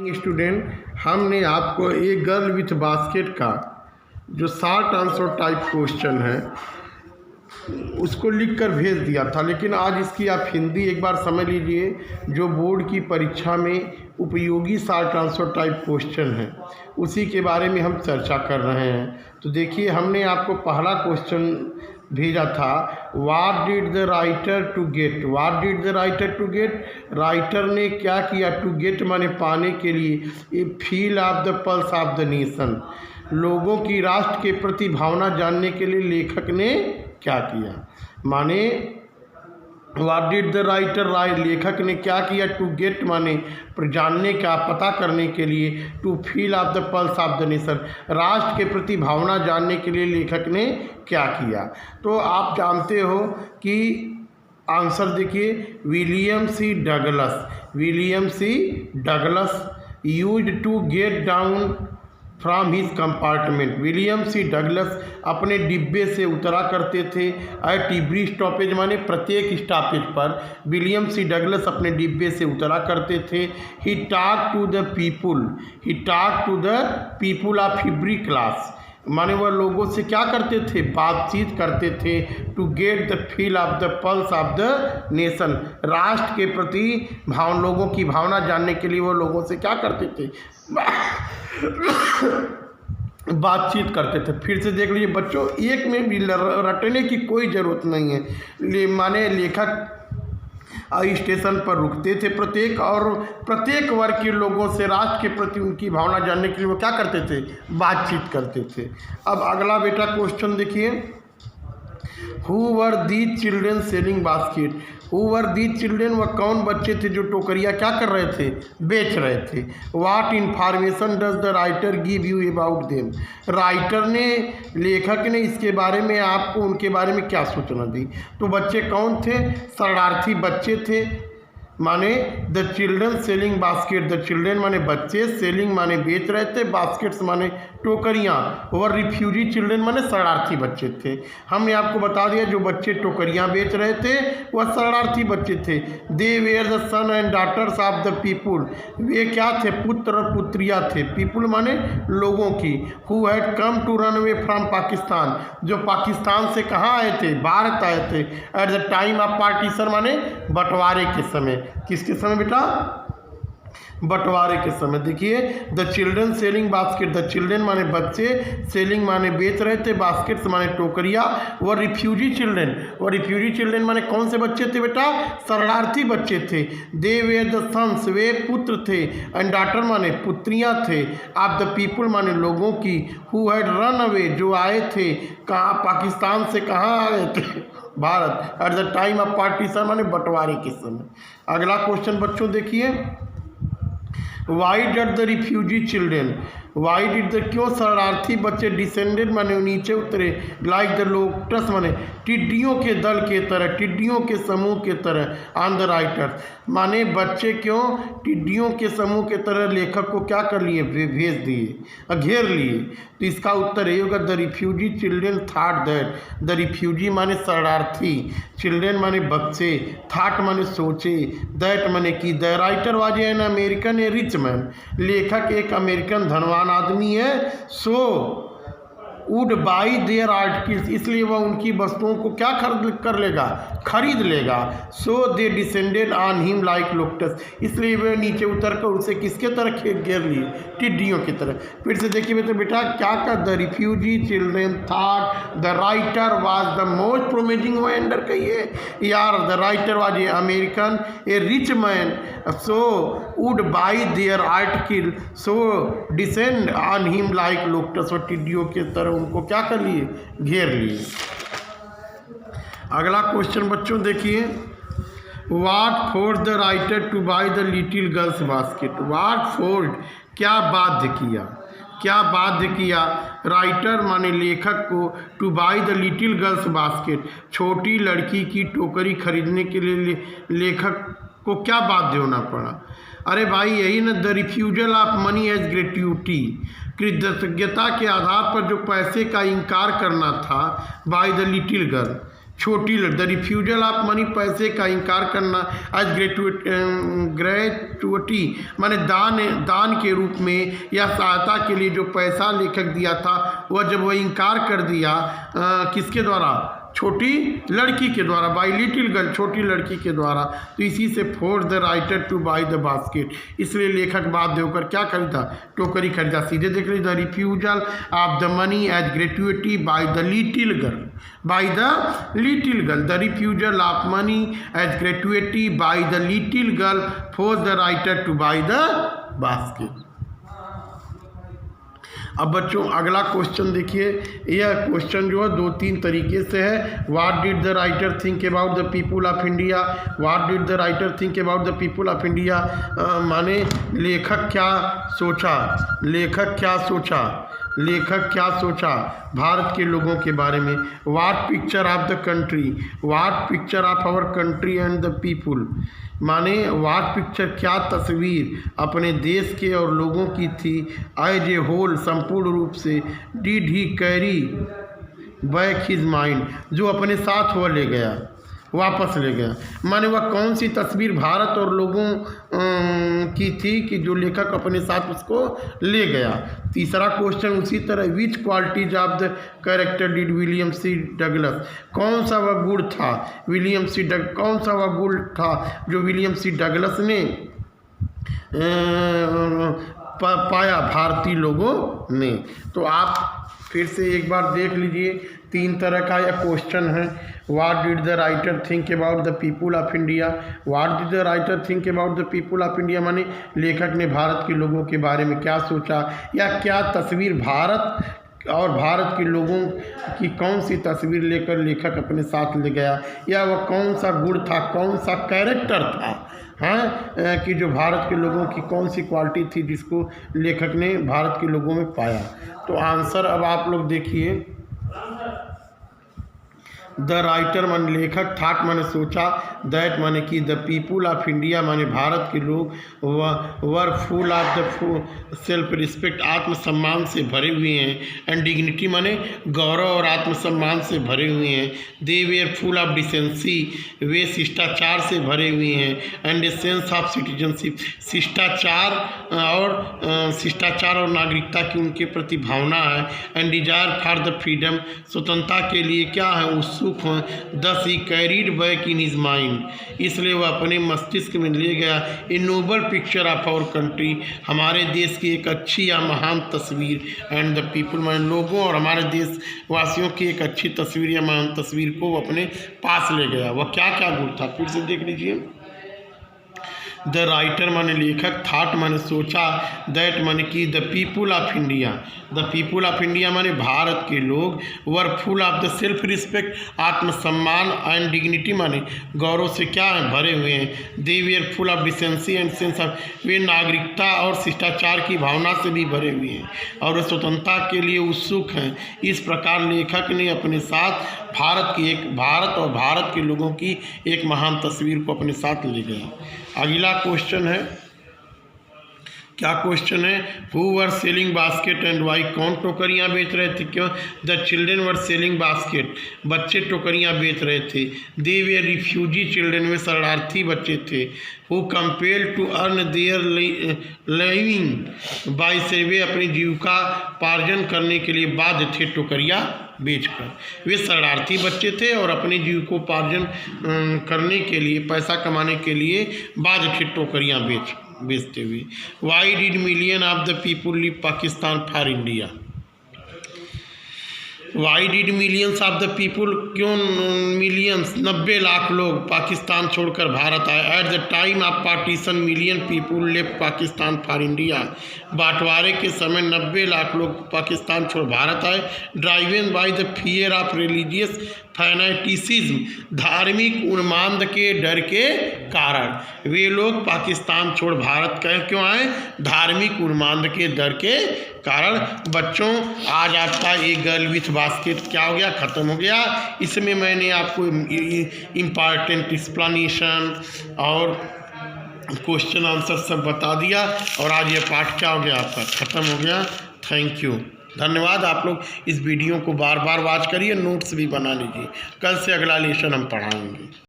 Student, हमने आपको एक गर्ल विथ बास्केट का जो शॉर्ट आंसर टाइप क्वेश्चन है उसको लिख कर भेज दिया था, लेकिन आज इसकी आप हिंदी एक बार समझ लीजिए। जो बोर्ड की परीक्षा में उपयोगी शॉर्ट आंसर टाइप क्वेश्चन है उसी के बारे में हम चर्चा कर रहे हैं। तो देखिए, हमने आपको पहला क्वेश्चन भेजा था, what did the writer to get. What did the writer to get, writer ने क्या किया। टू गेट माने पाने के लिए। A feel of the pulse of the nation, लोगों की राष्ट्र के प्रति भावना जानने के लिए लेखक ने क्या किया। माने व्हाट डिड द राइटर, लेखक ने क्या किया। टू गेट माने जानने का, पता करने के लिए। To feel of the pulse of the nation, राष्ट्र के प्रति भावना जानने के लिए लेखक ने क्या किया। तो आप जानते हो कि आंसर देखिए, William C Douglas. William C Douglas used to get down from his compartment. William C Douglas अपने डिब्बे से उतरा करते थे। एट एवरी स्टॉपेज माने प्रत्येक स्टॉपेज पर विलियम सी डगलस अपने डिब्बे से उतरा करते थे। He talk to the people, he talk to the people of every class, माने वह लोगों से क्या करते थे, बातचीत करते थे। To get the feel of the pulse of the nation, राष्ट्र के प्रति लोगों की भावना जानने के लिए वह लोगों से क्या करते थे, बातचीत करते थे। फिर से देख लीजिए बच्चों, एक में भी रटने की कोई ज़रूरत नहीं है। माने लेखक स्टेशन पर रुकते थे प्रत्येक वर्ग के लोगों से राष्ट्र के प्रति उनकी भावना जानने के लिए वो क्या करते थे, बातचीत करते थे। अब अगला बेटा क्वेश्चन देखिए, who were these children selling basket. Who were these children, वह कौन बच्चे थे जो टोकरियाँ क्या कर रहे थे, बेच रहे थे। What information does the writer give you about them, writer ने, लेखक ने इसके बारे में आपको उनके बारे में क्या सूचना दी। तो बच्चे कौन थे, शरणार्थी बच्चे थे। माने the children selling basket, the children माने बच्चे, सेलिंग माने बेच रहे थे, बास्केट्स माने टोकरियाँ, और रिफ्यूजी चिल्ड्रन माने शरणार्थी बच्चे थे। हमने आपको बता दिया जो बच्चे टोकरियाँ बेच रहे थे वह शरणार्थी बच्चे थे। They were the son and daughters of the people, वे क्या थे, पुत्र और पुत्रियाँ थे। पीपुल माने लोगों की। Who had come to run away from Pakistan, जो पाकिस्तान से कहाँ आए थे, भारत आए थे। At the time of partition माने बंटवारे के समय। किसके समय बेटा, बंटवारे के समय। देखिए, the children selling basket, the children माने बच्चे, सेलिंग माने बेच रहे थे, बास्केट्स माने टोकरिया। वो रिफ्यूजी चिल्ड्रन, वो रिफ्यूजी चिल्ड्रन माने कौन से बच्चे थे बेटा, शरणार्थी बच्चे थे। दे वेयर द सन्स, वे पुत्र थे, एंड डॉटर माने पुत्रियाँ थे, ऑफ द पीपुल माने लोगों की। हु हैड रन अवे, जो आए थे कहाँ, पाकिस्तान से कहाँ आए थे, Bharat. Eight the time of partition माने बंटवारे के समय। अगला क्वेश्चन बच्चों देखिए, why did the refugee children, why did the, क्यों शरणार्थी बच्चे, डिसेंडेड माने नीचे उतरे, लाइक द लोटस माने टिड्डियों के दल के तरह, टिड्डियों के समूह के तरह, ऑन द राइटर माने बच्चे क्यों टिड्डियों के समूह के तरह लेखक को क्या कर लिए, भेज दिए, घेर लिए। तो इसका उत्तर ये होगा, the refugee children thought that, the refugee माने शरणार्थी, चिल्ड्रेन माने बच्चे, थॉट माने सोचे, दैट माने कि, the writer was an American a rich man, लेखक एक अमेरिकन धनवान आदमी है। So would buy their articles, इसलिए वह उनकी वस्तुओं को क्या खरीद लेगा। So they descended on him like locusts, इसलिए वे नीचे उतर कर उसे किसके तरह घेर लिए, टिड्डियों की तरह। फिर से देखिए बेटा क्या का, the refugee children thought the writer was the most promising vendor, कहिए यार, the writer was a American a rich man, so would buy their article, so descend on him like locusts, और टिड्डियों के तरह उनको क्या कर लिए, घेर लिए। अगला क्वेश्चन बच्चों देखिए, what forced the writer to buy the little girl's basket. What forced, क्या बाध्य किया, क्या बाध्य किया, राइटर माने लेखक को, to buy the little girl's basket, छोटी लड़की की टोकरी खरीदने के लिए लेखक को क्या बाध्य होना पड़ा। अरे भाई यही ना, the refusal of money as gratuity, कृतज्ञता के आधार पर जो पैसे का इनकार करना था, बाय द लिटिल गर्ल। छोटी द रिफ्यूजल ऑफ मनी, पैसे का इनकार करना, एज ग्रेचुइटी माने दान के रूप में या सहायता के लिए जो पैसा लेखक दिया था वह जब वह इनकार कर दिया किसके द्वारा, छोटी लड़की के द्वारा, बाई लिटिल गर्ल, छोटी लड़की के द्वारा, तो इसी से force the writer to buy the basket, इसलिए लेखक बाध्य होकर क्या खरीदा, टोकरी खरीदा। सीधे देख लीजिए, the refusal of the money as gratuity by the little girl, by the little girl, the refusal of money as gratuity by the little girl force the writer to buy the basket. अब बच्चों अगला question देखिए, यह question जो है 2-3 तरीके से है। What did the writer think about the people of India, what did the writer think about the people of India, माने लेखक क्या सोचा, लेखक क्या सोचा, लेखक क्या सोचा भारत के लोगों के बारे में। What picture of the country, what picture of our country and the people, माने व्हाट पिक्चर क्या तस्वीर अपने देश के और लोगों की थी, एज ए होल संपूर्ण रूप से, did he carry back his mind, जो अपने साथ वह ले गया, वापस ले गया, माने वह कौन सी तस्वीर भारत और लोगों की थी कि जो लेखक अपने साथ उसको ले गया। तीसरा क्वेश्चन उसी तरह, which qualities of the character did William C Douglas, कौन सा वह गुण था कौन सा वह गुण था जो विलियम सी डगलस ने पाया भारतीय लोगों ने। तो आप फिर से एक बार देख लीजिए, 3 तरह का यह क्वेश्चन है। What did the writer think about the people of India, what did the writer think about the people of India, माने लेखक ने भारत के लोगों के बारे में क्या सोचा, या क्या तस्वीर भारत और भारत के लोगों की कौन सी तस्वीर लेकर लेखक अपने साथ ले गया, या वह कौन सा गुण था, कौन सा कैरेक्टर था, हाँ कि जो भारत के लोगों की कौन सी क्वालिटी थी जिसको लेखक ने भारत के लोगों में पाया। तो आंसर अब आप लोग देखिए, द राइटर माने लेखक, थाट माने सोचा, दैट माने कि द पीपुल ऑफ इंडिया माने भारत के लोग, were full of the self respect, आत्मसम्मान से भरे हुए हैं, एंड डिग्निटी माने गौरव और आत्मसम्मान से भरे हुए हैं, they were full of decency, वे शिष्टाचार से भरे हुए हैं, and a sense of citizenship, शिष्टाचार और नागरिकता की उनके प्रति भावना है, and desire for the freedom, स्वतंत्रता के लिए क्या है उत्सुक हैं, thus he carried back in his mind, इसलिए वह अपने मस्तिष्क में ले गया a noble picture of our country, हमारे देश की एक अच्छी या महान तस्वीर, एंड द पीपल माने लोगों और हमारे देशवासियों की एक अच्छी तस्वीर या महान तस्वीर को वो अपने पास ले गया। वह क्या क्या गुण था, फिर से देख लीजिए। द राइटर माने लेखक, थाट माने सोचा, दैट माने कि the people of India, the people of India माने भारत के लोग, were full of the self respect, आत्मसम्मान, एंड डिग्निटी माने गौरव से क्या है भरे हुए हैं, they were full of decency and sense of, वे नागरिकता और शिष्टाचार की भावना से भी भरे हुए हैं और वे स्वतंत्रता के लिए उत्सुक हैं। इस प्रकार लेखक ने अपने साथ भारत और भारत के लोगों की एक महान तस्वीर को अपने साथ ले गया। अगला क्वेश्चन है, क्या क्वेश्चन है, who were selling basket and why, कौन टोकरियाँ बेच रहे थे, क्यों, the children were selling basket, बच्चे टोकरियाँ बेच रहे थे, दे वे रिफ्यूजी चिल्ड्रेन, वे शरणार्थी बच्चे थे, who compel to earn their living by से, वे अपनी जीविका पार्जन करने के लिए बाध्य थे टोकरियाँ बेचकर, वे शरणार्थी बच्चे थे और अपने जीविकोपार्जन करने के लिए, पैसा कमाने के लिए बाध्य थे टोकरियाँ बेचते हुए। Why did million of the people leave Pakistan for India, why did millions of the people, क्यों मिलियंस 90 लाख लोग पाकिस्तान छोड़कर भारत आए। Eight the time of partition million people left Pakistan for India, बंटवारे के समय 90 लाख लोग पाकिस्तान छोड़ भारत आए। Driven by the fear of religious fanaticism, धार्मिक उन्माद के डर के कारण वे लोग पाकिस्तान छोड़ भारत क्यों आए, धार्मिक उन्माद के डर के कारण। बच्चों आज आपका एक गर्ल विथ बास्केट क्या हो गया, ख़त्म हो गया। इसमें मैंने आपको इम्पॉर्टेंट एक्सप्लेनेशन और क्वेश्चन आंसर सब बता दिया और आज ये पाठ क्या हो गया आपका ख़त्म हो गया। Thank you. धन्यवाद। आप लोग इस वीडियो को बार बार वॉच करिए, नोट्स भी बना लीजिए, कल से अगला लेसन हम पढ़ाएंगे।